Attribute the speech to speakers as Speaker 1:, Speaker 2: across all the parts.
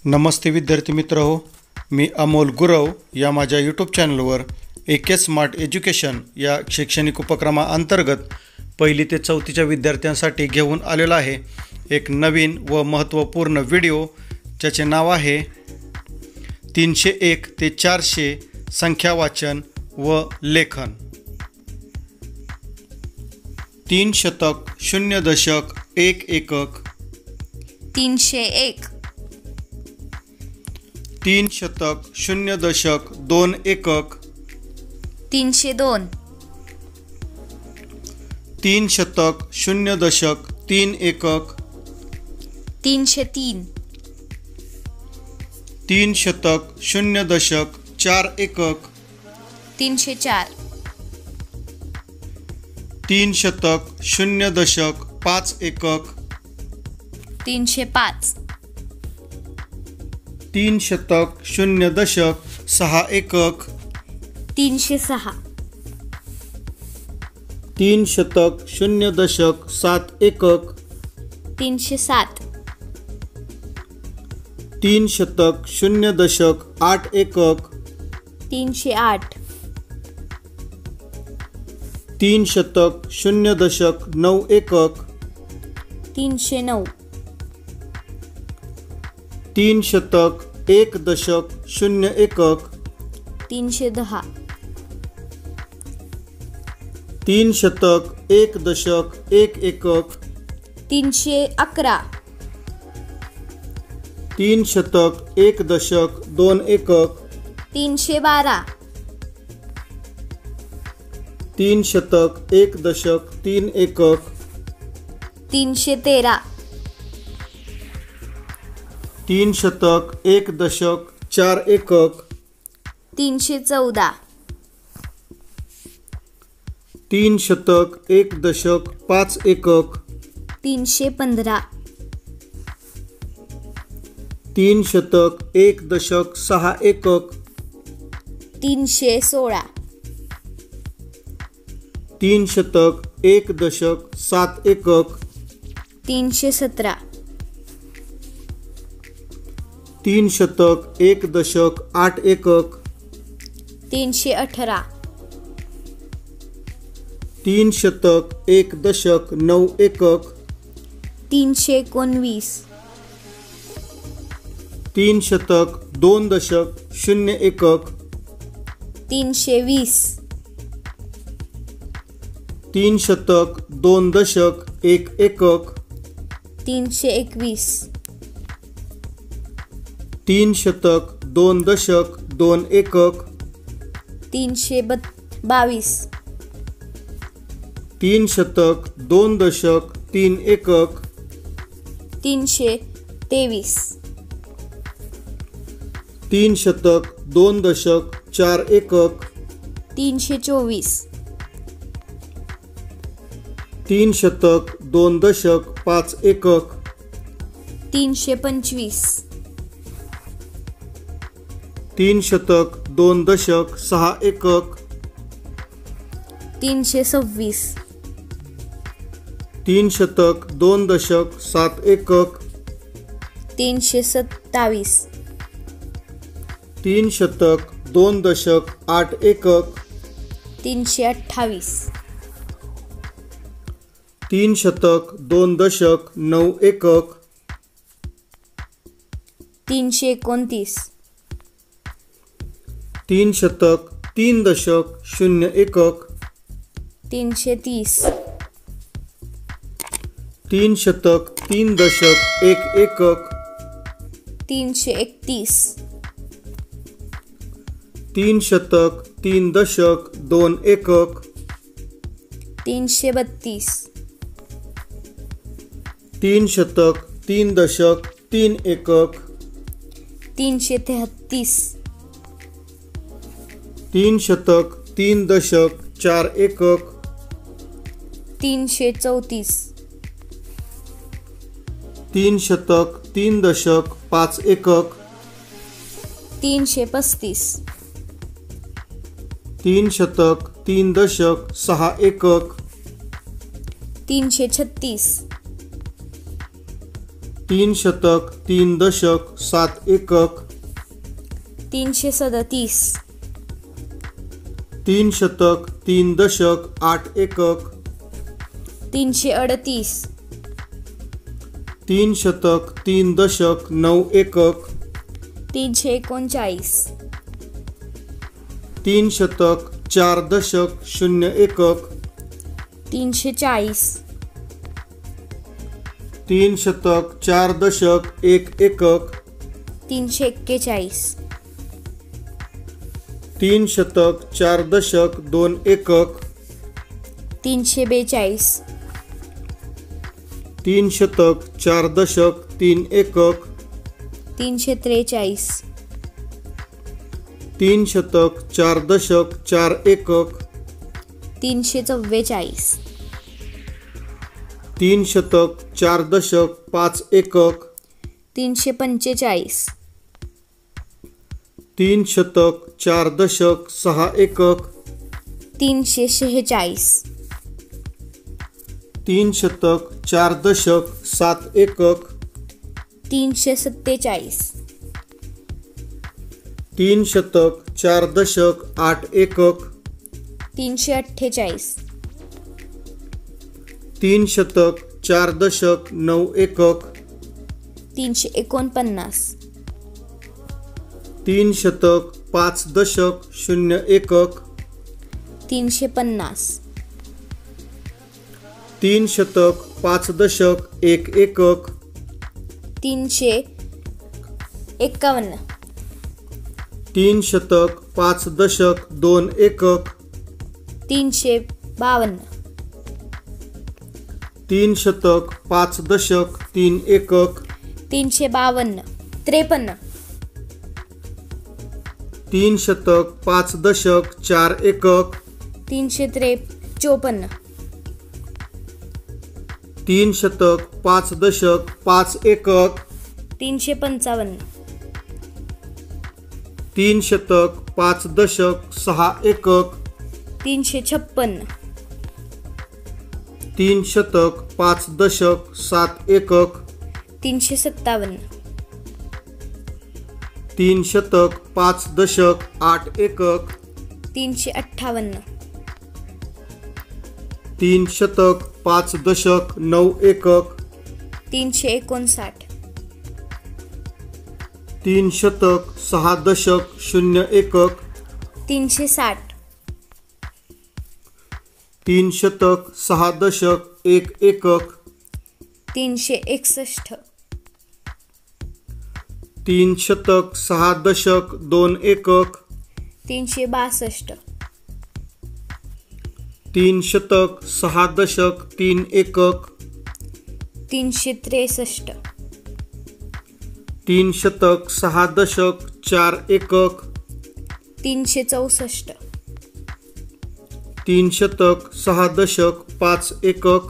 Speaker 1: नमस्ते विद्यार्थी मित्र हो, मी अमोल गुरव या माझ्या यूट्यूब चॅनलवर AK स्मार्ट एज्युकेशन या शैक्षणिक उपक्रमाअंतर्गत पहिली ते चौथीच्या विद्यार्थ्यांसाठी घेऊन आलेला आहे एक नवीन व महत्त्वपूर्ण व्हिडिओ, ज्याचे नाव आहे 301 ते 400 संख्या वाचन व लेखन। 3 शतक 0 दशक 1 एकक
Speaker 2: 301
Speaker 1: 3 शतक 0 दशक 2 एकक
Speaker 2: 302
Speaker 1: 3 शतक 0 दशक 3 एकक
Speaker 2: 303
Speaker 1: 3 शतक 0 दशक 4 एकक
Speaker 2: 304
Speaker 1: 3 शतक 0 दशक 5 एकक
Speaker 2: 305
Speaker 1: 3 शतक 0 दशक 6 एकक
Speaker 2: 306
Speaker 1: 3 शतक 0 दशक 7 एकक
Speaker 2: 307
Speaker 1: 3 शतक 0 दशक 8 एकक
Speaker 2: 308
Speaker 1: 3 शतक 0 दशक 9 एकक
Speaker 2: 309
Speaker 1: 3 शतक 1 दशक 0 एकक
Speaker 2: 310
Speaker 1: 3 शतक 1 दशक 1 एकक
Speaker 2: 311
Speaker 1: 3 शतक 1 दशक 2 एकक
Speaker 2: 312
Speaker 1: 3 शतक 1 दशक 3 एकक
Speaker 2: 313
Speaker 1: 3 शतक 1 दशक 4 एकक
Speaker 2: 314
Speaker 1: 3 शतक 1 दशक 5 एकक
Speaker 2: 315
Speaker 1: 3 शतक 1 दशक 6 एकक
Speaker 2: 316
Speaker 1: 3 शतक 1 दशक 7 एकक
Speaker 2: 317
Speaker 1: 3 शतक 1 दशक 8 एकक
Speaker 2: 318
Speaker 1: 3 शतक 1 दशक 9 एकक
Speaker 2: 319
Speaker 1: 3 शतक 2 दशक 0 एकक
Speaker 2: 320
Speaker 1: 3 शतक 2 दशक 1 एकक
Speaker 2: 321
Speaker 1: 3 शतक 2 दशक 2 एकक
Speaker 2: 322
Speaker 1: 3 शतक 2 दशक 3 एकक
Speaker 2: 323
Speaker 1: 3 शतक 2 दशक 4 एकक
Speaker 2: 324
Speaker 1: 3 शतक 2 दशक 5 एकक
Speaker 2: 325
Speaker 1: 3 शतक 2 दशक 6 एकक
Speaker 2: 326
Speaker 1: 3 शतक 2 दशक 7 एकक
Speaker 2: 327
Speaker 1: 3 शतक 2 दशक 8 एकक
Speaker 2: 328
Speaker 1: 3 शतक 2 दशक 9 एकक
Speaker 2: 329
Speaker 1: 3 शतक 3 दशक 0 एकक
Speaker 2: 330
Speaker 1: 3 शतक 3 दशक 1 एकक
Speaker 2: 331
Speaker 1: 3 शतक 3 दशक 2 एकक
Speaker 2: 332
Speaker 1: 3 शतक 3 दशक 3 एकक
Speaker 2: 333
Speaker 1: 3 शतक 3 दशक 4 एकक
Speaker 2: 334
Speaker 1: 3 शतक 3 दशक 5 एकक
Speaker 2: 335
Speaker 1: 3 शतक 3 दशक 6 एकक
Speaker 2: 336
Speaker 1: 3 शतक 3 दशक 7 एकक,
Speaker 2: 337,
Speaker 1: 3 शतक 3 दशक 8 एकक,
Speaker 2: 338,
Speaker 1: 3 शतक 3 दशक 9 एकक,
Speaker 2: 339,
Speaker 1: 3 शतक 4 दशक 0 एकक,
Speaker 2: 340,
Speaker 1: 3 शतक 4 दशक 1 एकक,
Speaker 2: 341,
Speaker 1: 3 शतक 4 दशक 2 एकक,
Speaker 2: 342,
Speaker 1: 3 शतक 4 दशक 3 एकक,
Speaker 2: 343,
Speaker 1: 3 शतक 4 दशक 4 एकक,
Speaker 2: 344,
Speaker 1: 3 शतक 4 दशक 5 एकक,
Speaker 2: 345,
Speaker 1: 3 शतक 4 दशक 6 एकक,
Speaker 2: 346,
Speaker 1: 3 शतक 4 दशक 7 एकक,
Speaker 2: 347,
Speaker 1: 3 शतक 4 दशक 8 एकक,
Speaker 2: 348,
Speaker 1: 3 शतक 4 दशक 9 एकक,
Speaker 2: 349,
Speaker 1: 3 शतक 5 दशक 0 एकक,
Speaker 2: 350,
Speaker 1: 3 शतक 5 दशक 1 एकक,
Speaker 2: 351,
Speaker 1: 3 शतक 5 दशक 2 एकक,
Speaker 2: 352,
Speaker 1: 3 शतक 5 दशक 3 एकक,
Speaker 2: 352, 53,
Speaker 1: 3 शतक 5 दशक 4 एकक,
Speaker 2: 354,
Speaker 1: 3 शतक 5 दशक 5 एकक,
Speaker 2: 355,
Speaker 1: 3 शतक 5 दशक 6 एकक,
Speaker 2: 356,
Speaker 1: 3 शतक 5 दशक 7 एकक,
Speaker 2: 357,
Speaker 1: 3 शतक 5 दशक 8 एकक,
Speaker 2: 358,
Speaker 1: 3 शतक 5 दशक 9 एकक,
Speaker 2: 359,
Speaker 1: 3 शतक 6 दशक 0 एकक,
Speaker 2: 360,
Speaker 1: 3 शतक 6 दशक 1 एकक,
Speaker 2: 361,
Speaker 1: 3 शतक 6 दशक 2 एकक,
Speaker 2: 362,
Speaker 1: 3 शतक 6 दशक 3 एकक,
Speaker 2: 363,
Speaker 1: 3 शतक 6 दशक 4 एकक,
Speaker 2: 364,
Speaker 1: 3 शतक 6 दशक 5 एकक,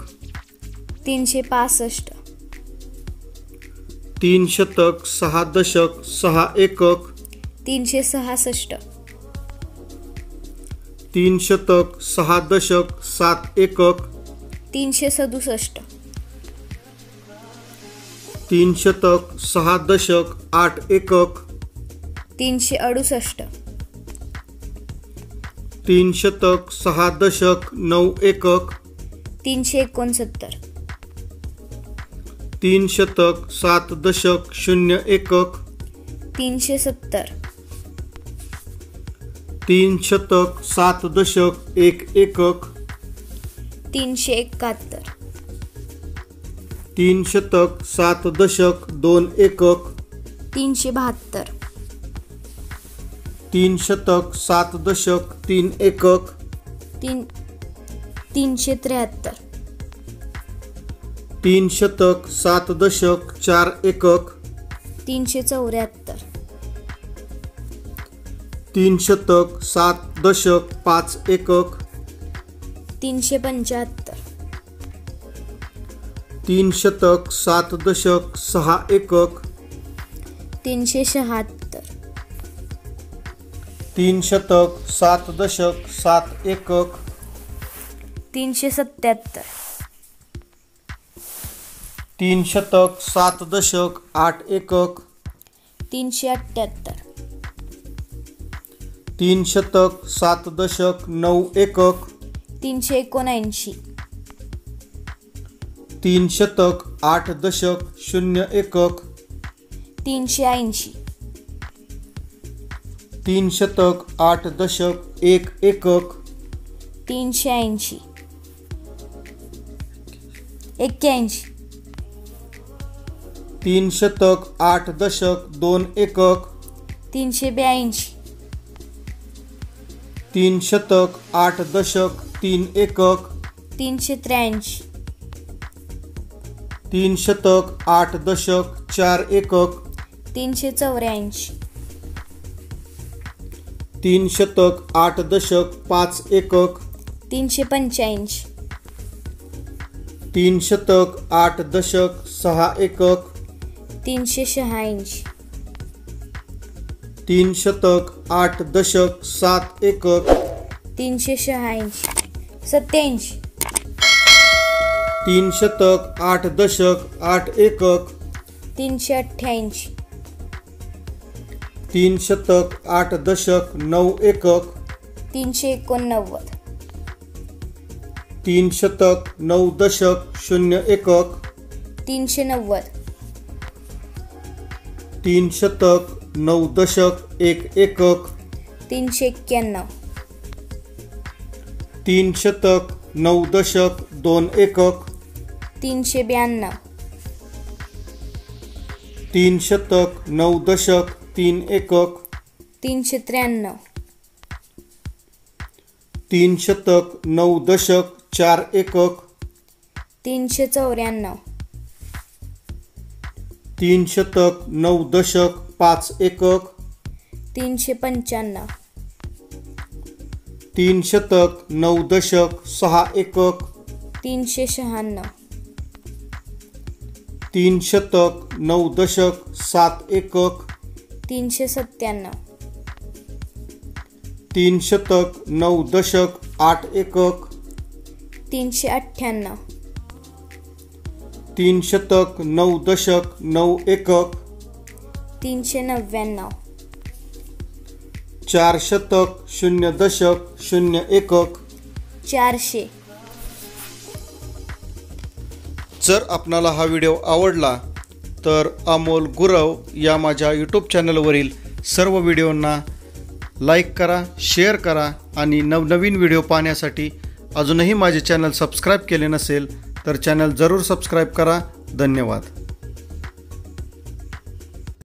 Speaker 2: 365,
Speaker 1: 3 शतक 6 दशक 6 एकक,
Speaker 2: 366,
Speaker 1: 3 शतक 6 दशक 7 एकक,
Speaker 2: 367,
Speaker 1: 3 शतक 6 दशक 8 एकक,
Speaker 2: 368,
Speaker 1: 3 शतक 6 दशक 9 एकक,
Speaker 2: 369,
Speaker 1: 3 शतक 7 दशक 0 एकक,
Speaker 2: 370,
Speaker 1: 3 शतक 7 दशक 1 एकक,
Speaker 2: 371,
Speaker 1: 3 शतक 7 दशक 2 एकक,
Speaker 2: 372,
Speaker 1: 3 शतक 7 दशक 3 एकक,
Speaker 2: 373,
Speaker 1: 3 शतक 7 दशक 4 एकक,
Speaker 2: 374,
Speaker 1: 3 शतक 7 दशक 5 एकक,
Speaker 2: 375,
Speaker 1: 3 शतक 7 दशक 6 एकक,
Speaker 2: 376,
Speaker 1: 3 शतक 7 दशक 7 एकक,
Speaker 2: 377,
Speaker 1: तीन शतक 7 दशक 8 एकक
Speaker 2: 378
Speaker 1: तीन शतक 7 दशक 9 एकक
Speaker 2: 379
Speaker 1: तीन शतक 8 दशक 0 एकक
Speaker 2: 380
Speaker 1: तीन शतक 8 दशक 1 एकक
Speaker 2: 380 81
Speaker 1: तीन शतक 8 दशक 2 एकक
Speaker 2: 382
Speaker 1: तीन शतक 8 दशक 3 एकक
Speaker 2: 383
Speaker 1: तीन शतक 8 दशक 4 एकक
Speaker 2: 384
Speaker 1: तीन शतक 8 दशक 5 एकक
Speaker 2: 385
Speaker 1: तीन शतक 8 दशक 6 एकक
Speaker 2: 386
Speaker 1: तीन शतक 8 दशक 7 एकक
Speaker 2: 386 87
Speaker 1: तीन शतक 8 दशक 8 एकक
Speaker 2: 388
Speaker 1: तीन शतक 8 दशक 9 एकक
Speaker 2: 389
Speaker 1: तीन शतक 9 दशक 0 एकक
Speaker 2: 390
Speaker 1: तीन शतक 9 दशक 1 एकक
Speaker 2: 391
Speaker 1: तीन शतक 9 दशक 2 एकक
Speaker 2: 392
Speaker 1: तीन शतक 9 दशक 3 एकक
Speaker 2: 393
Speaker 1: तीन शतक 9 दशक 4 एकक
Speaker 2: 394
Speaker 1: तीन शतक 9 दशक 5 एकक
Speaker 2: 395
Speaker 1: तीन शतक 9 दशक 6 एकक
Speaker 2: 396
Speaker 1: तीन शतक 9 दशक 7 एकक
Speaker 2: 397
Speaker 1: तीन शतक 9 दशक 8 एकक
Speaker 2: 398
Speaker 1: तीन शतक 9 दशक 9 एकक
Speaker 2: 399
Speaker 1: चार शतक 0 दशक 0 एकक
Speaker 2: 400
Speaker 1: जर आपणाला हा व्हिडिओ आवडला तर अमोल गुरव या माझ्या यूट्यूब चॅनलवरील सर्व व्हिडिओंना लाईक करा, शेअर करा आणि नवनवीन व्हिडिओ पाहण्यासाठी अजूनही माझे चॅनल सबस्क्राईब केले नसेल तर चॅनल जरूर सबस्क्राईब करा. धन्यवाद.